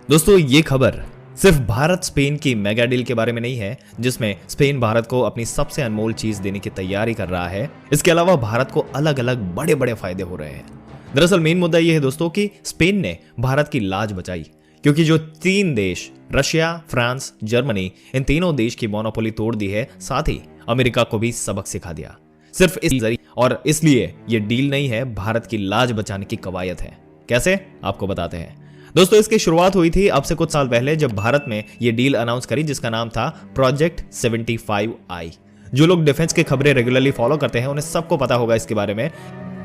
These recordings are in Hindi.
दोस्तों ये खबर सिर्फ भारत स्पेन की मेगा डील के बारे में नहीं है, जिसमें स्पेन भारत को अपनी सबसे अनमोल चीज देने की तैयारी कर रहा है। इसके अलावा भारत को अलग अलग बड़े बड़े फायदे हो रहे हैं। दरअसल मेन मुद्दा यह है दोस्तों कि स्पेन ने भारत की लाज बचाई, क्योंकि जो तीन देश रशिया, फ्रांस, जर्मनी, इन तीनों देश की मोनोपोली तोड़ दी है, साथ ही अमेरिका को भी सबक सिखा दिया। सिर्फ इस जरिए और इसलिए ये डील नहीं है, भारत की लाज बचाने की कवायद है। कैसे, आपको बताते हैं। दोस्तों इसकी शुरुआत हुई थी अब से कुछ साल पहले, जब भारत में ये डील अनाउंस करी, जिसका नाम था प्रोजेक्ट 75I। जो लोग डिफेंस की खबरें रेगुलरली फॉलो करते हैं, उन्हें सबको पता होगा इसके बारे में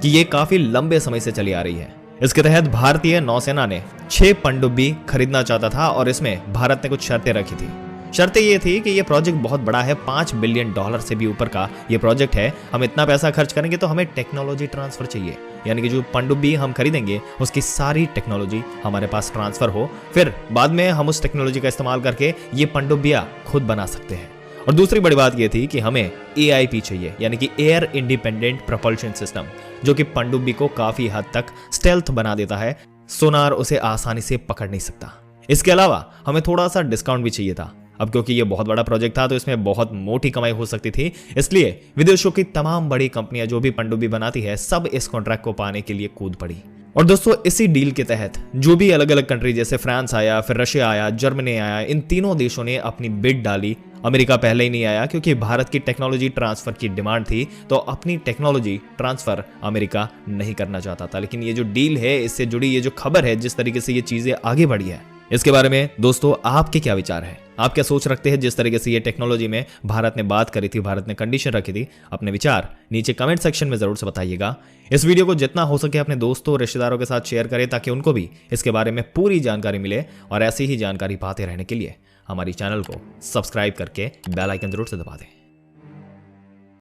कि ये काफी लंबे समय से चली आ रही है। इसके तहत भारतीय नौसेना ने 6 पनडुब्बी खरीदना चाहता था और इसमें भारत ने कुछ शर्तें रखी थी। शर्तें ये थी कि ये प्रोजेक्ट बहुत बड़ा है, $5 बिलियन से भी ऊपर का ये प्रोजेक्ट है। हम इतना पैसा खर्च करेंगे तो हमें टेक्नोलॉजी ट्रांसफर चाहिए, यानी कि जो पनडुब्बी हम खरीदेंगे उसकी सारी टेक्नोलॉजी हमारे पास ट्रांसफर हो, फिर बाद में हम उस टेक्नोलॉजी का इस्तेमाल करके ये पनडुब्बियां खुद बना सकते हैं। और दूसरी बड़ी बात ये थी कि हमें AIP चाहिए, यानी कि एयर इंडिपेंडेंट प्रोपल्शन सिस्टम, जो कि पनडुब्बी को काफी हद तक स्टेल्थ बना देता है, सोनार उसे आसानी से पकड़ नहीं सकता। इसके अलावा हमें थोड़ा सा डिस्काउंट भी चाहिए था। अब क्योंकि ये बहुत बड़ा प्रोजेक्ट था तो इसमें बहुत मोटी कमाई हो सकती थी, इसलिए विदेशों की तमाम बड़ी कंपनियां जो भी पनडुब्बी बनाती है, सब इस कॉन्ट्रैक्ट को पाने के लिए कूद पड़ी। और दोस्तों इसी डील के तहत जो भी अलग अलग कंट्री जैसे फ्रांस आया, फिर रशिया आया, जर्मनी आया, इन तीनों देशों ने अपनी बिड डाली। अमेरिका पहले ही नहीं आया क्योंकि भारत की टेक्नोलॉजी ट्रांसफर की डिमांड थी, तो अपनी टेक्नोलॉजी ट्रांसफर अमेरिका नहीं करना चाहता था। लेकिन ये जो डील है, इससे जुड़ी ये जो खबर है, जिस तरीके से ये चीजें आगे बढ़ी है, इसके बारे में दोस्तों आपके क्या विचार है? आप क्या सोच रखते हैं जिस तरीके से ये टेक्नोलॉजी में भारत ने बात करी थी, भारत ने कंडीशन रखी थी? अपने विचार नीचे कमेंट सेक्शन में जरूर से बताइएगा। इस वीडियो को जितना हो सके अपने दोस्तों, रिश्तेदारों के साथ शेयर करें, ताकि उनको भी इसके बारे में पूरी जानकारी मिले। और ऐसी ही जानकारी पाते रहने के लिए हमारी चैनल को सब्सक्राइब करके बेल आइकन जरूर से दबा दें।